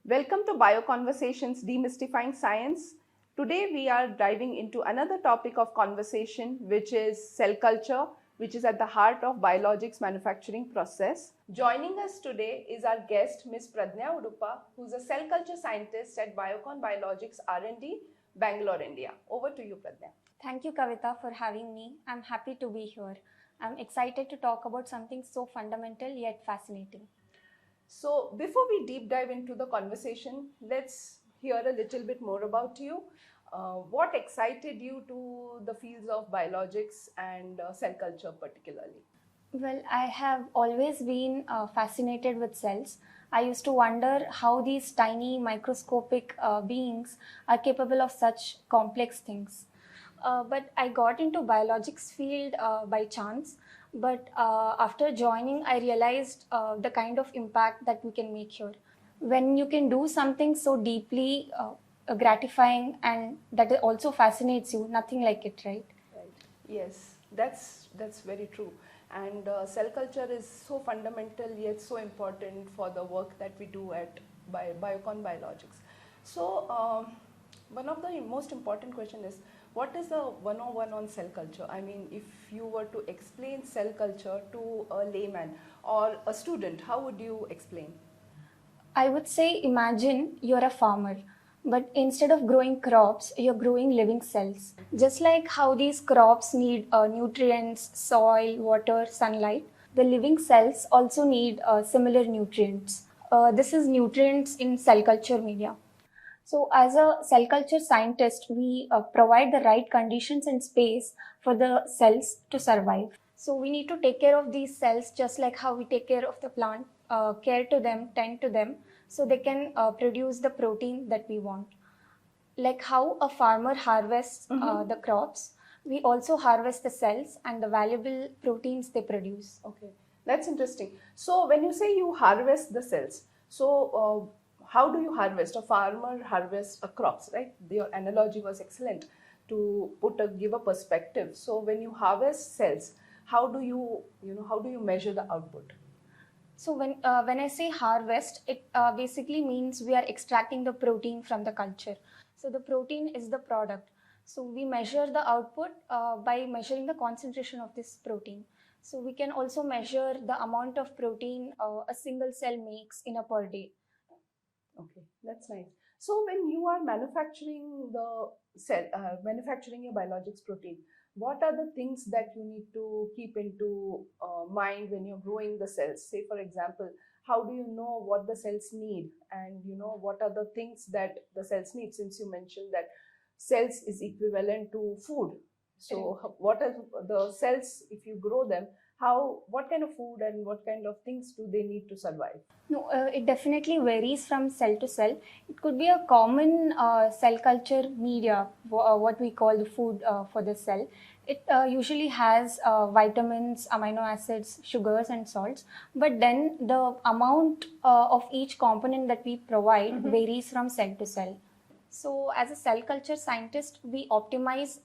Welcome to BioConversations Demystifying Science. Today we are diving into another topic of conversation, which is cell culture, which is at the heart of biologics manufacturing process. Joining us today is our guest, Ms. Prajna Udupa, who's a cell culture scientist at Biocon Biologics R&D, Bangalore, India. Over to you, Prajna. Thank you, Kavita, for having me. I'm happy to be here. I'm excited to talk about something so fundamental yet fascinating. So before we deep dive into the conversation, let's hear a little bit more about you. What excited you to the fields of biologics and cell culture particularly? Well, I have always been fascinated with cells. I used to wonder how these tiny microscopic beings are capable of such complex things. But I got into biologics field by chance. But after joining, I realized the kind of impact that we can make here. When you can do something so deeply gratifying and that also fascinates you, nothing like it, right? Right. Yes, that's very true. And cell culture is so fundamental yet so important for the work that we do at Biocon Biologics. So one of the most important question is, what is the 101 on cell culture? I mean, if you were to explain cell culture to a layman or a student, how would you explain? I would say imagine you're a farmer, but instead of growing crops, you're growing living cells. Just like how these crops need nutrients, soil, water, sunlight, the living cells also need similar nutrients. This is nutrients in cell culture media. So, as a cell culture scientist, we provide the right conditions and space for the cells to survive. So, we need to take care of these cells just like how we take care of the plant, care to them, tend to them, so they can produce the protein that we want. Like how a farmer harvests the crops, we also harvest the cells and the valuable proteins they produce. Okay, that's interesting. So, when you say you harvest the cells, so how do you harvest? A farmer harvests a crops, right? Your analogy was excellent to give a perspective. So when you harvest cells, how do you measure the output? So when I say harvest, it basically means we are extracting the protein from the culture. So the protein is the product. So we measure the output by measuring the concentration of this protein. So we can also measure the amount of protein a single cell makes in a per day. Okay, that's nice. So when you are manufacturing the cell, manufacturing your biologics protein, what are the things that you need to keep into mind when you're growing the cells? Say, for example, how do you know what the cells need, and what are the things that the cells need? Since you mentioned that cells is equivalent to food, so what are the cells if you grow them? What kind of food and what kind of things do they need to survive? No, it definitely varies from cell to cell. It could be a common cell culture media, what we call the food for the cell. It usually has vitamins, amino acids, sugars, and salts. But then the amount of each component that we provide varies from cell to cell. So, as a cell culture scientist, we optimize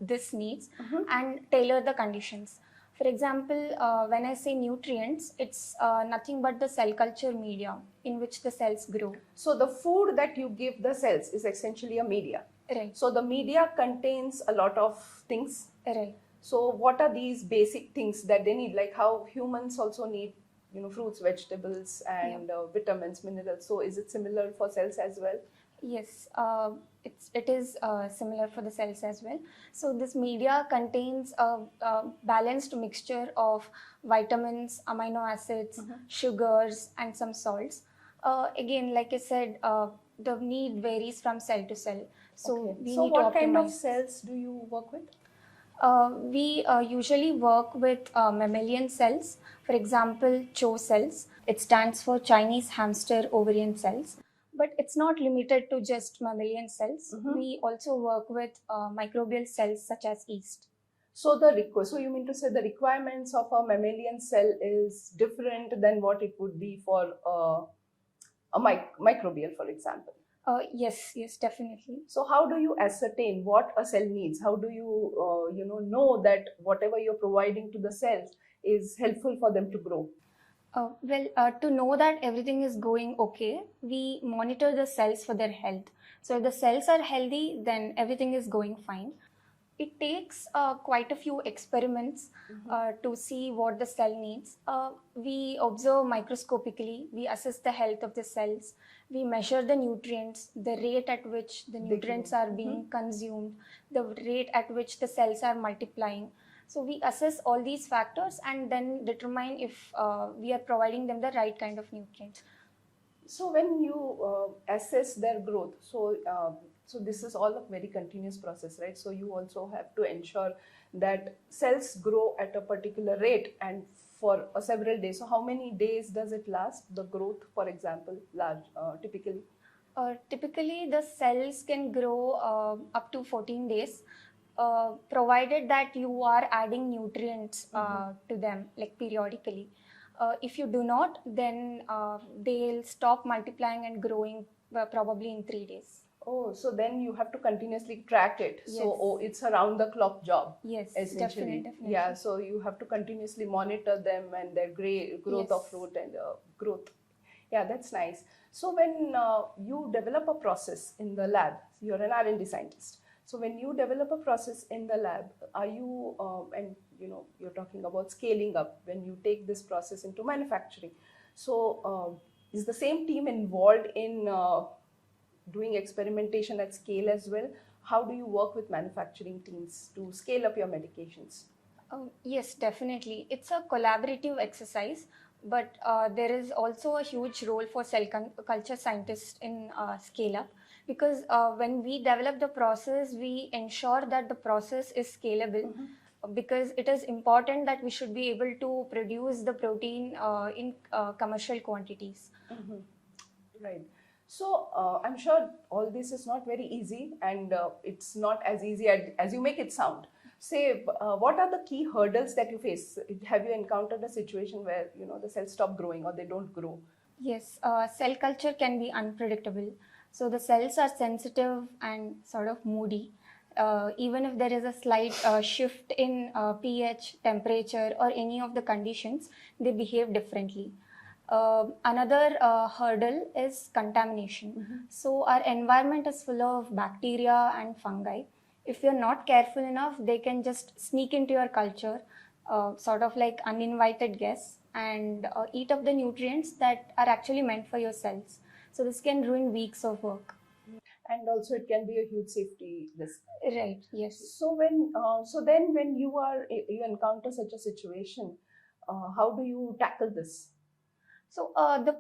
these needs and tailor the conditions. For example, when I say nutrients, it's nothing but the cell culture media in which the cells grow. So the food that you give the cells is essentially a media. Right. So the media contains a lot of things. Right. So what are these basic things that they need? Like how humans also need, fruits, vegetables, and vitamins, minerals. So is it similar for cells as well? Yes, it is similar for the cells as well. So this media contains a balanced mixture of vitamins, amino acids, sugars, and some salts. Again, like I said, the need varies from cell to cell. So we need to optimize. What kind of cells do you work with? We usually work with mammalian cells. For example, CHO cells. It stands for Chinese hamster ovarian cells. But it's not limited to just mammalian cells. We also work with microbial cells such as yeast. So so you mean to say the requirements of a mammalian cell is different than what it would be for a microbial, for example? Yes, definitely. So how do you ascertain what a cell needs? How do you know that whatever you're providing to the cells is helpful for them to grow? To know that everything is going okay, we monitor the cells for their health. So if the cells are healthy, then everything is going fine. It takes quite a few experiments to see what the cell needs. We observe microscopically, we assess the health of the cells, we measure the nutrients, the rate at which the nutrients are being consumed, the rate at which the cells are multiplying. So we assess all these factors and then determine if we are providing them the right kind of nutrients. So when you assess their growth, so this is all a very continuous process, right? So you also have to ensure that cells grow at a particular rate and for several days. So how many days does it last? The growth, for example, typically. Typically, the cells can grow up to 14 days, provided that you are adding nutrients to them, like periodically. If you do not, then they'll stop multiplying and growing probably in 3 days. Oh, so then you have to continuously track it. Yes. So it's a round the clock job. Yes, essentially. definitely. Yeah, so you have to continuously monitor them and their growth of root and growth. Yeah, that's nice. So when you develop a process in the lab, you're an R&D scientist. So when you develop a process in the lab, are you, and you know, you're talking about scaling up when you take this process into manufacturing. So is the same team involved in doing experimentation at scale as well? How do you work with manufacturing teams to scale up your medications? Yes, definitely. It's a collaborative exercise, but there is also a huge role for cell culture scientists in scale up, because when we develop the process, we ensure that the process is scalable, because it is important that we should be able to produce the protein in commercial quantities. Right. So I'm sure all this is not very easy, and it's not as easy as you make it sound. Say, what are the key hurdles that you face? Have you encountered a situation where the cells stop growing or they don't grow? Yes, cell culture can be unpredictable. So the cells are sensitive and sort of moody. Even if there is a slight shift in pH, temperature, or any of the conditions, they behave differently. Another hurdle is contamination. So our environment is full of bacteria and fungi. If you're not careful enough, they can just sneak into your culture, sort of like uninvited guests, and eat up the nutrients that are actually meant for your cells. So this can ruin weeks of work. And also it can be a huge safety risk. Right, yes. So then when you encounter such a situation, how do you tackle this? So the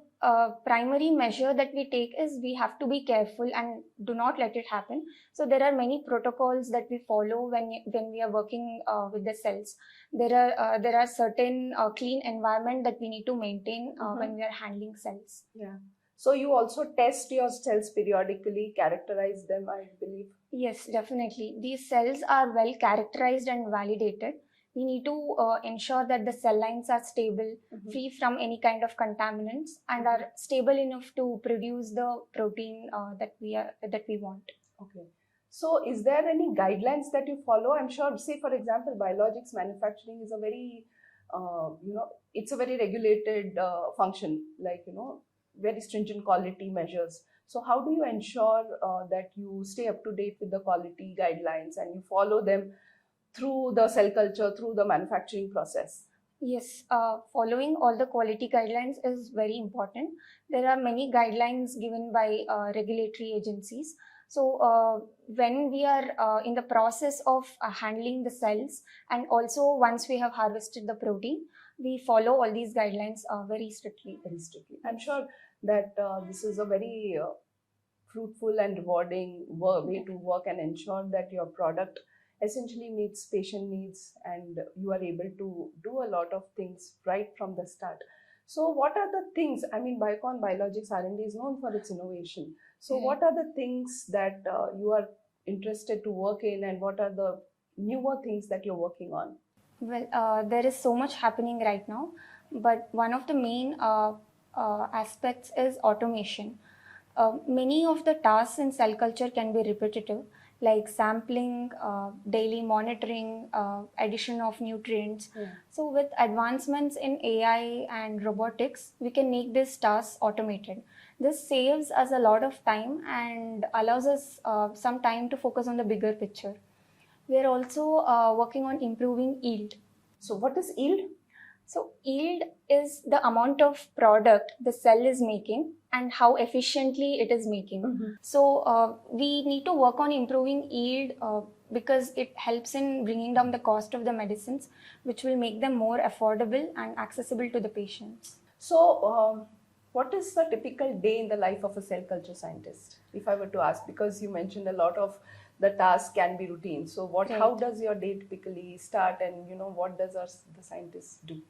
primary measure that we take is we have to be careful and do not let it happen. So there are many protocols that we follow when we are working with the cells. There are certain clean environment that we need to maintain when we are handling cells. Yeah. So you also test your cells periodically, characterize them, I believe. Yes, definitely. These cells are well characterized and validated. We need to ensure that the cell lines are stable, free from any kind of contaminants, and are stable enough to produce the protein that we want. Okay. So is there any guidelines that you follow? I'm sure, say for example, biologics manufacturing is a very, it's a very regulated function, like, very stringent quality measures. So how do you ensure that you stay up to date with the quality guidelines and you follow them through the cell culture, through the manufacturing process? Yes, following all the quality guidelines is very important. There are many guidelines given by regulatory agencies. So when we are in the process of handling the cells, and also once we have harvested the protein, we follow all these guidelines very strictly. Very strictly. I'm sure that this is a very fruitful and rewarding way to work and ensure that your product essentially meets patient needs and you are able to do a lot of things right from the start. So what are the things, I mean, Biocon Biologics R&D is known for its innovation. So what are the things that you are interested to work in, and what are the newer things that you're working on? Well, there is so much happening right now, but one of the main aspects is automation. Many of the tasks in cell culture can be repetitive, like sampling, daily monitoring, addition of nutrients. Yeah. So with advancements in AI and robotics, we can make these tasks automated. This saves us a lot of time and allows us some time to focus on the bigger picture. We are also working on improving yield. So what is yield? So yield is the amount of product the cell is making and how efficiently it is making. Mm-hmm. So we need to work on improving yield because it helps in bringing down the cost of the medicines, which will make them more affordable and accessible to the patients. So what is the typical day in the life of a cell culture scientist? If I were to ask, because you mentioned a lot of the tasks can be routine. So how Right. does your day typically start, and what does the scientists do?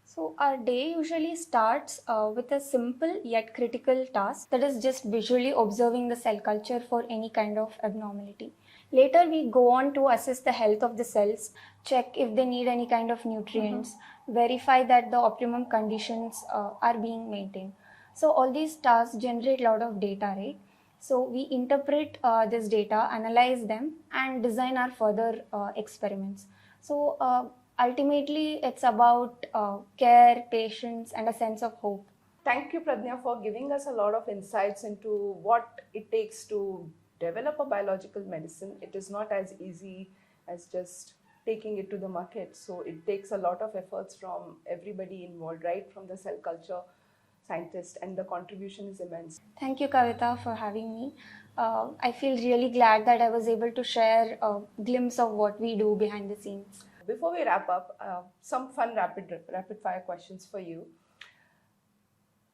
So our day usually starts with a simple yet critical task, that is just visually observing the cell culture for any kind of abnormality. Later we go on to assess the health of the cells, check if they need any kind of nutrients, verify that the optimum conditions are being maintained. So all these tasks generate a lot of data, right? So we interpret this data, analyze them, and design our further experiments. So ultimately, it's about care, patience, and a sense of hope. Thank you, Prajna, for giving us a lot of insights into what it takes to develop a biological medicine. It is not as easy as just taking it to the market. So it takes a lot of efforts from everybody involved, right from the cell culture scientist, and the contribution is immense. Thank you, Kavita, for having me. I feel really glad that I was able to share a glimpse of what we do behind the scenes. Before we wrap up, some fun rapid fire questions for you.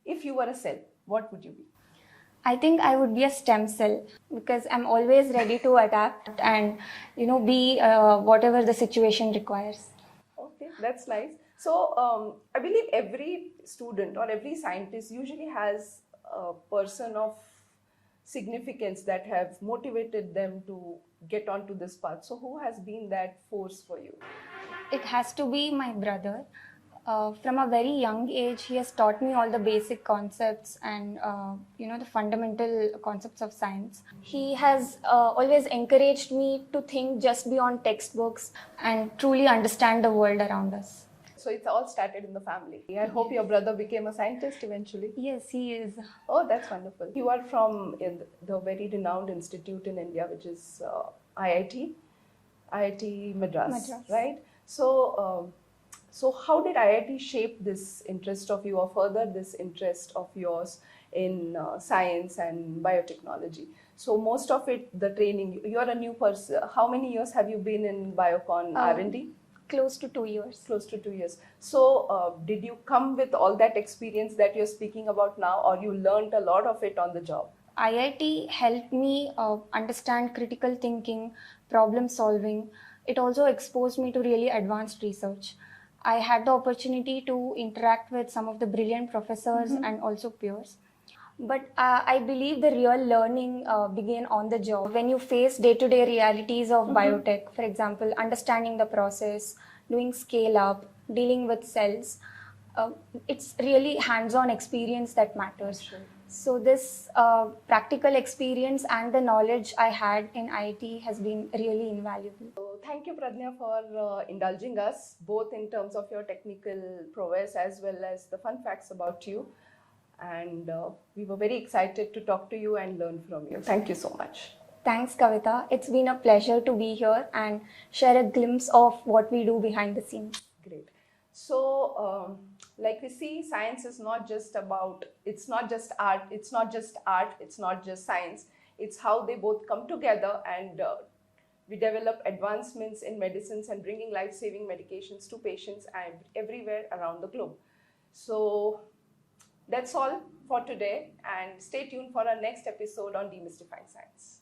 If you were a cell, what would you be? I think I would be a stem cell because I'm always ready to adapt and be whatever the situation requires. Okay, that's nice. So I believe every student or every scientist usually has a person of significance that have motivated them to get onto this path. So who has been that force for you? It has to be my brother. From a very young age, he has taught me all the basic concepts and the fundamental concepts of science. He has always encouraged me to think just beyond textbooks and truly understand the world around us. So it's all started in the family. I hope your brother became a scientist eventually. Yes, he is. Oh, that's wonderful. You are from the very renowned institute in India, which is IIT Madras, right? So how did IIT shape this interest of you, or further this interest of yours in science and biotechnology? So most of it, the training, you're a new person. How many years have you been in Biocon R&D? Close to 2 years. Close to 2 years. So did you come with all that experience that you're speaking about now, or you learned a lot of it on the job? IIT helped me understand critical thinking, problem solving. It also exposed me to really advanced research. I had the opportunity to interact with some of the brilliant professors and also peers. But I believe the real learning began on the job when you face day-to-day realities of biotech. For example, understanding the process, doing scale up, dealing with cells. It's really hands-on experience that matters. Sure. So this practical experience and the knowledge I had in IIT has been really invaluable. So thank you, Prajna, for indulging us both in terms of your technical prowess as well as the fun facts about you. And we were very excited to talk to you and learn from you. Thank you so much. Thanks, Kavita. It's been a pleasure to be here and share a glimpse of what we do behind the scenes. Great. So, like we see, science is not just about, it's not just art, it's not just science. It's how they both come together, and we develop advancements in medicines and bringing life-saving medications to patients and everywhere around the globe. So, that's all for today, and stay tuned for our next episode on Demystifying Science.